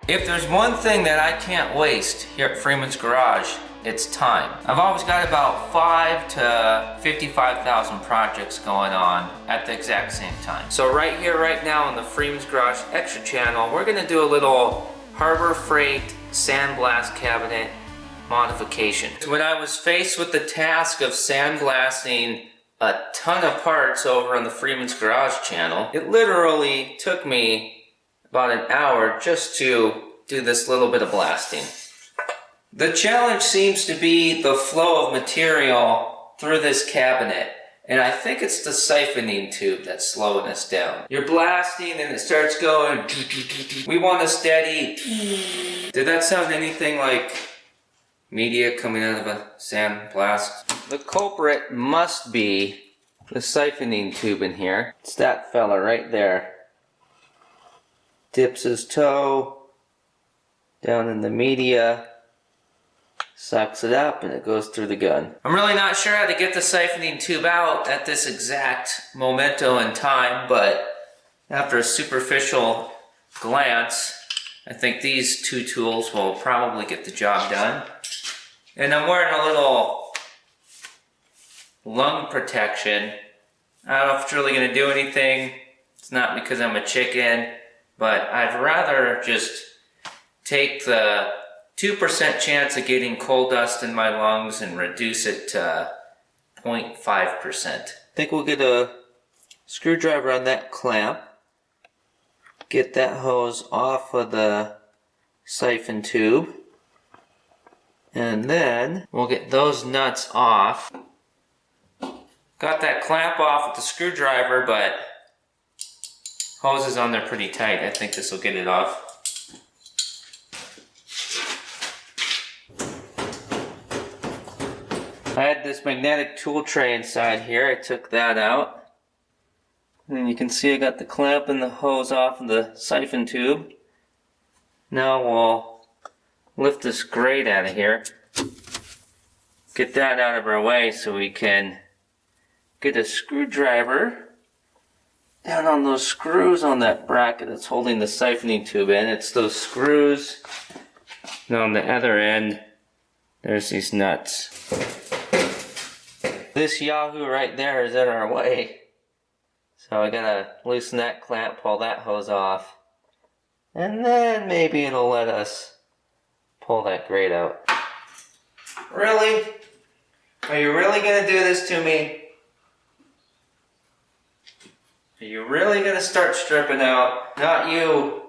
If there's one thing that I can't waste here at Freeman's Garage, it's time. I've always got about 5 to 55,000 projects going on at the exact same time. So right here, right now on the Freeman's Garage Extra channel, we're gonna do a little Harbor Freight sandblast cabinet modification. When I was faced with the task of sandblasting a ton of parts over on the Freeman's Garage channel, it literally took me about an hour just to do this little bit of blasting. The challenge seems to be the flow of material through this cabinet, and I think it's the siphoning tube that's slowing us down. You're blasting and it starts going. We want a steady. Did that sound anything like media coming out of a sandblast? The culprit must be the siphoning tube in here. It's that fella right there. Dips his toe down in the media, sucks it up, and it goes through the gun. I'm really not sure how to get the siphoning tube out at this exact momento in time, but after a superficial glance, I think these two tools will probably get the job done. And I'm wearing a little lung protection. I don't know if it's really going to do anything. It's not because I'm a chicken. But I'd rather just take the 2% chance of getting coal dust in my lungs and reduce it to 0.5%. I think we'll get a screwdriver on that clamp, get that hose off of the siphon tube, and then we'll get those nuts off. Got that clamp off with the screwdriver, but hose is on there pretty tight. I think this will get it off. I had this magnetic tool tray inside here. I took that out. And then you can see I got the clamp and the hose off of the siphon tube. Now we'll lift this grate out of here. Get that out of our way so we can get a screwdriver down on those screws on that bracket that's holding the siphoning tube in. It's those screws. And on the other end, there's these nuts. This Yahoo right there is in our way. So I gotta loosen that clamp, pull that hose off. And then maybe it'll let us pull that grate out. Really? Are you really gonna do this to me? Are you really going to start stripping out? Not you,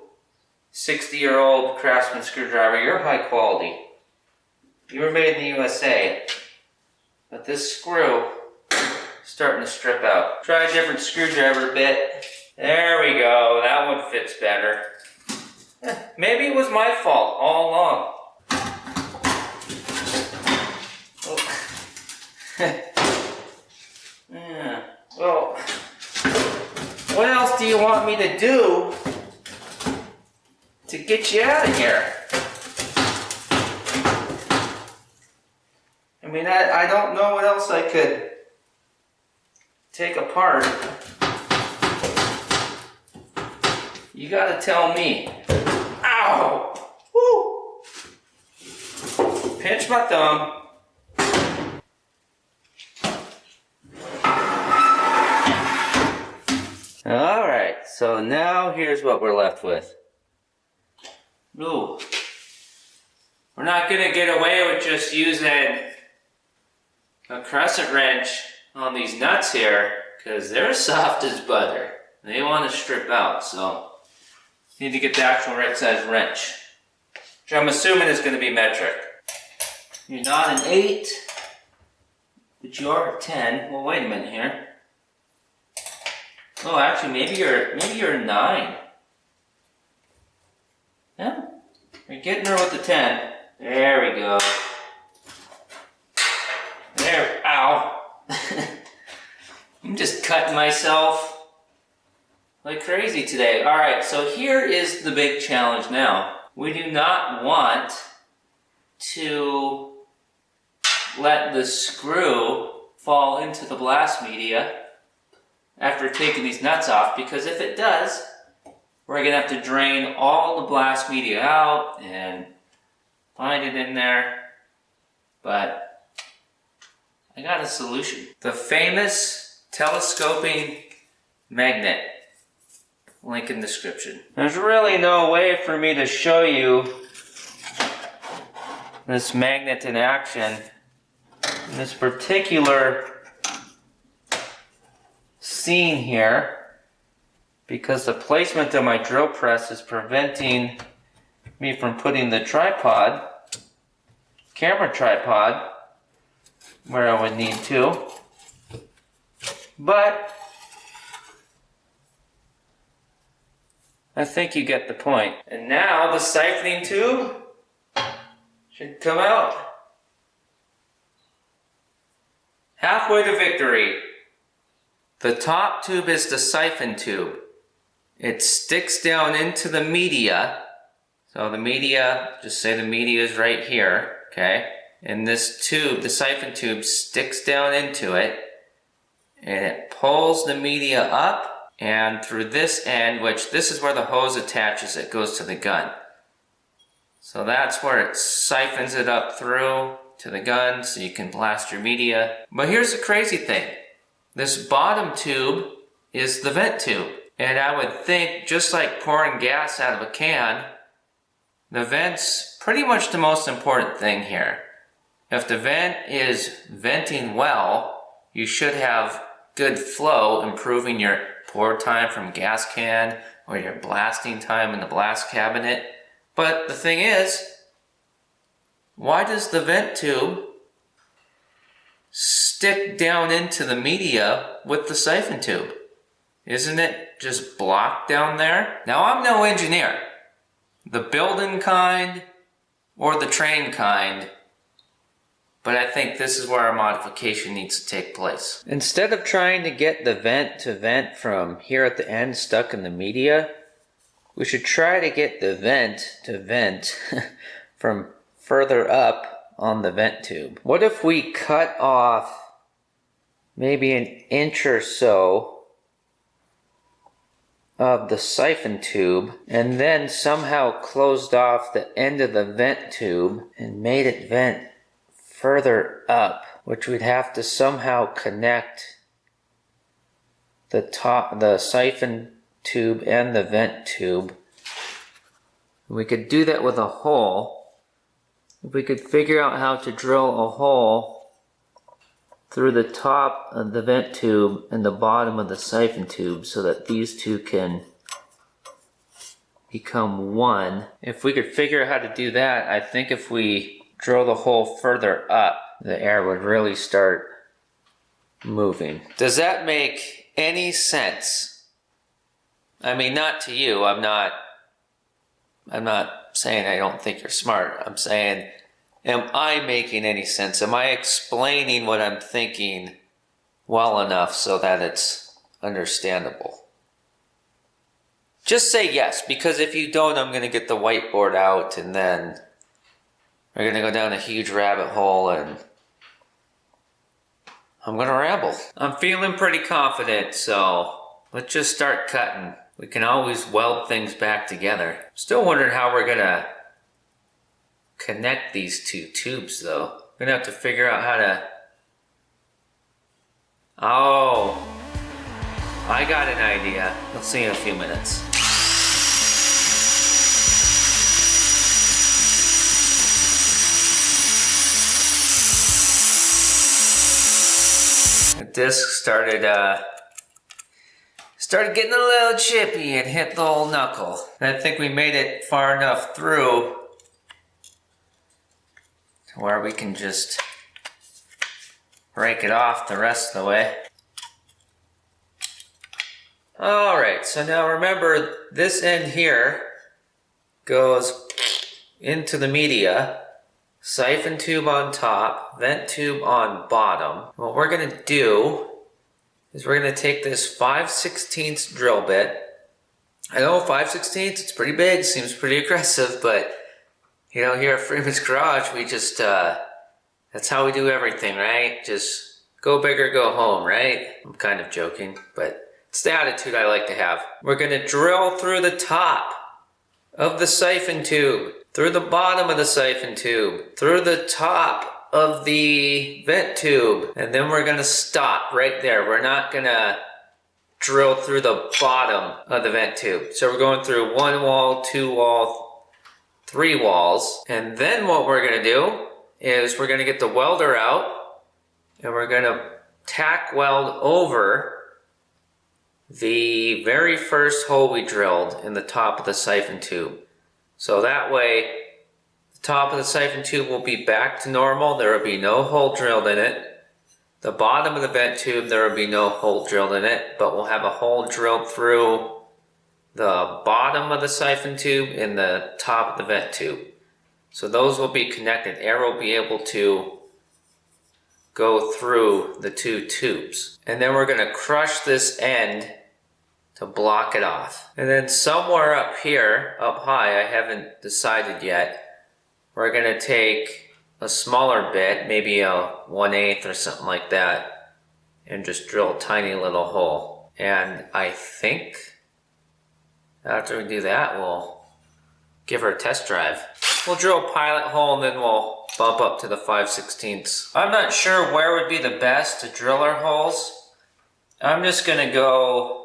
60-year-old Craftsman screwdriver. You're high quality. You were made in the USA. But this screw is starting to strip out. Try a different screwdriver bit. There we go. That one fits better. Maybe it was my fault all along. Yeah. Well, what else do you want me to do to get you out of here? I mean, I don't know what else I could take apart. You gotta tell me. Ow! Woo! Pinch my thumb. Alright, so now here's what we're left with. Ooh. We're not gonna get away with just using a crescent wrench on these nuts here, because they're soft as butter. They want to strip out, so need to get the actual right size wrench, which I'm assuming is going to be metric. You're not an 8, but you are a 10. Well, wait a minute here. Oh, actually, maybe you're a 9. Yeah, you're getting her with the 10. There we go. There, ow. I'm just cutting myself like crazy today. Alright, so here is the big challenge now. We do not want to let the screw fall into the blast media after taking these nuts off, because if it does, We're gonna have to drain all the blast media out and find it in there, but I got a solution. The famous telescoping magnet. Link in description. There's really no way for me to show you this magnet in action in this particular scene here, because the placement of my drill press is preventing me from putting the tripod, camera tripod, where I would need to. But I think you get the point. And now the siphoning tube should come out. Halfway to victory. The top tube is the siphon tube. It sticks down into the media. So the media, just say the media is right here, okay? And this tube, the siphon tube, sticks down into it, and it pulls the media up, and through this end, which this is where the hose attaches, it goes to the gun. So that's where it siphons it up through to the gun so you can blast your media. But here's the crazy thing. This bottom tube is the vent tube. And I would think, just like pouring gas out of a can, the vent's pretty much the most important thing here. If the vent is venting well, you should have good flow, improving your pour time from gas can or your blasting time in the blast cabinet. But the thing is, why does the vent tube stick down into the media with the siphon tube? Isn't it just blocked down there? Now, I'm no engineer, the building kind or the train kind, but I think this is where our modification needs to take place. Instead of trying to get the vent to vent from here at the end stuck in the media, we should try to get the vent to vent from further up on the vent tube. What if we cut off maybe an inch or so of the siphon tube and then somehow closed off the end of the vent tube and made it vent further up, which we'd have to somehow connect the siphon tube and the vent tube. We could do that with a hole. If we could figure out how to drill a hole through the top of the vent tube and the bottom of the siphon tube so that these two can become one. If we could figure out how to do that, I think if we drill the hole further up, the air would really start moving. Does that make any sense? I mean, not to you. I'm not saying I don't think you're smart. I'm saying, am I making any sense? Am I explaining what I'm thinking well enough so that it's understandable? Just say yes, because if you don't, I'm going to get the whiteboard out and then we're going to go down a huge rabbit hole and I'm going to ramble. I'm feeling pretty confident, so let's just start cutting. We can always weld things back together. Still wondering how we're going to connect these two tubes, though. We're going to have to figure out how to... Oh, I got an idea. We'll see in a few minutes. The disc started getting a little chippy and hit the old knuckle. And I think we made it far enough through to where we can just break it off the rest of the way. Alright, so now remember, this end here goes into the media. Siphon tube on top, vent tube on bottom. What we're going to do is we're going to take this 5/16 drill bit. I know 5/16, it's pretty big, seems pretty aggressive, but you know, here at Freeman's Garage, we just, that's how we do everything, right? Just go big or go home, right? I'm kind of joking, but It's the attitude I like to have. We're gonna drill through the top of the siphon tube, through the bottom of the siphon tube, through the top of the vent tube, and then we're gonna stop right there. We're not gonna drill through the bottom of the vent tube. So we're going through 1 wall, 2 wall, 3 walls, and then what we're gonna do is we're gonna get the welder out and we're gonna tack weld over the very first hole we drilled in the top of the siphon tube. So that way, the top of the siphon tube will be back to normal. There will be no hole drilled in it. The bottom of the vent tube, there will be no hole drilled in it, but we'll have a hole drilled through the bottom of the siphon tube and the top of the vent tube. So those will be connected. Air will be able to go through the 2 tubes. And then we're gonna crush this end to block it off. And then somewhere up here, up high, I haven't decided yet, we're gonna take a smaller bit, maybe a 1/8 or something like that, and just drill a tiny little hole. And I think after we do that, we'll give her a test drive. We'll drill a pilot hole and then we'll bump up to the 5/16. I'm not sure where would be the best to drill our holes. I'm just gonna go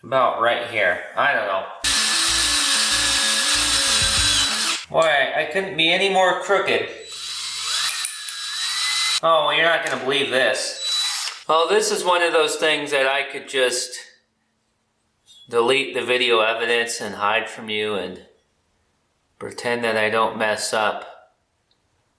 about right here. I don't know. Boy, I couldn't be any more crooked. Oh, well, you're not gonna believe this. Well, this is one of those things that I could just delete the video evidence and hide from you and pretend that I don't mess up.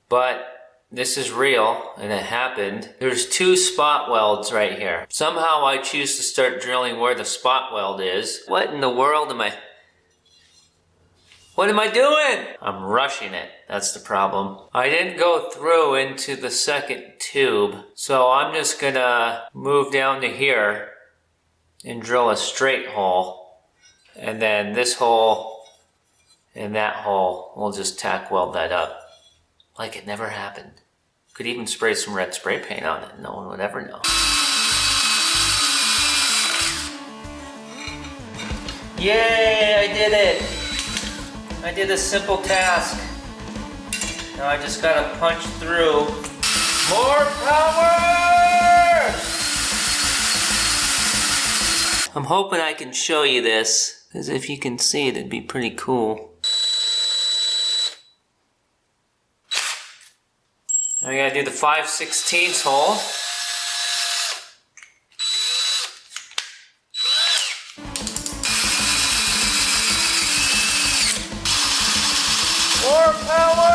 But this is real, and it happened. There's 2 spot welds right here. Somehow I choose to start drilling where the spot weld is. What in the world am I... What am I doing? I'm rushing it. That's the problem. I didn't go through into the second tube, so I'm just gonna move down to here and drill a straight hole. And then this hole and that hole, we'll just tack weld that up like it never happened. Could even spray some red spray paint on it. No one would ever know. Yay, I did it. I did a simple task. Now I just gotta punch through. More power! I'm hoping I can show you this, because if you can see it, it'd be pretty cool. Now we gotta do the 5/16 hole. More power!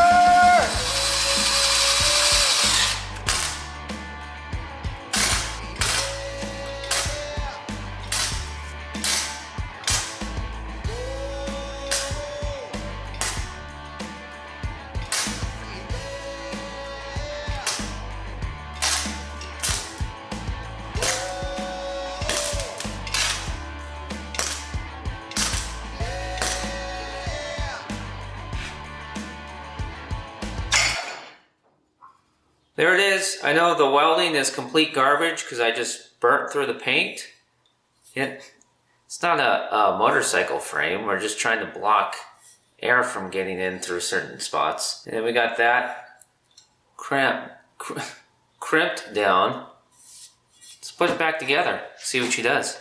There it is. I know the welding is complete garbage because I just burnt through the paint. It's not a motorcycle frame. We're just trying to block air from getting in through certain spots. And then we got that crimped down. Let's put it back together, see what she does.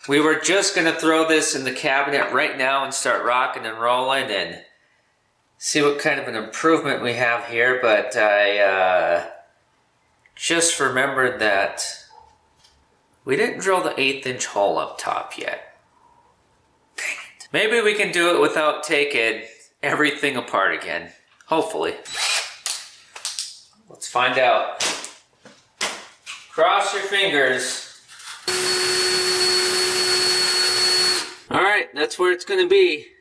We were just going to throw this in the cabinet right now and start rocking and rolling and see what kind of an improvement we have here, but I just remembered that we didn't drill the 1/8" hole up top yet. Dang it. Maybe we can do it without taking everything apart again. Hopefully. Let's find out. Cross your fingers. Alright, that's where it's going to be.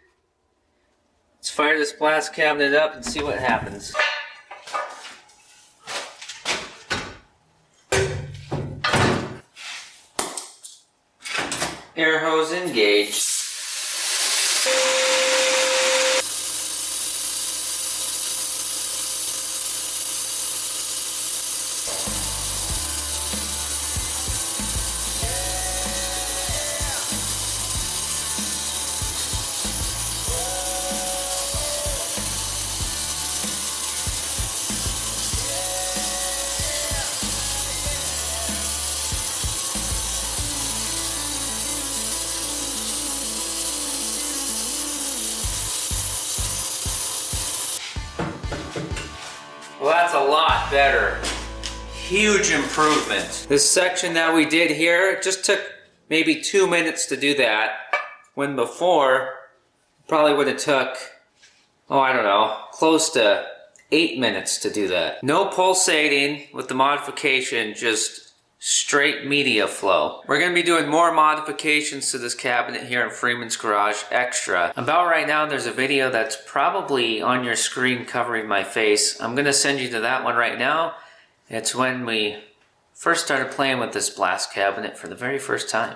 fire this blast cabinet up and see what happens. Air hose engaged. Well, that's a lot better. Huge improvement. This section that we did here, it just took maybe 2 minutes to do that, when before, probably would have took, oh, I don't know, close to 8 minutes to do that. No pulsating with the modification, just straight media flow. We're going to be doing more modifications to this cabinet here in Freeman's Garage Extra. About right now, there's a video that's probably on your screen covering my face. I'm going to send you to that one right now. It's when we first started playing with this blast cabinet for the very first time.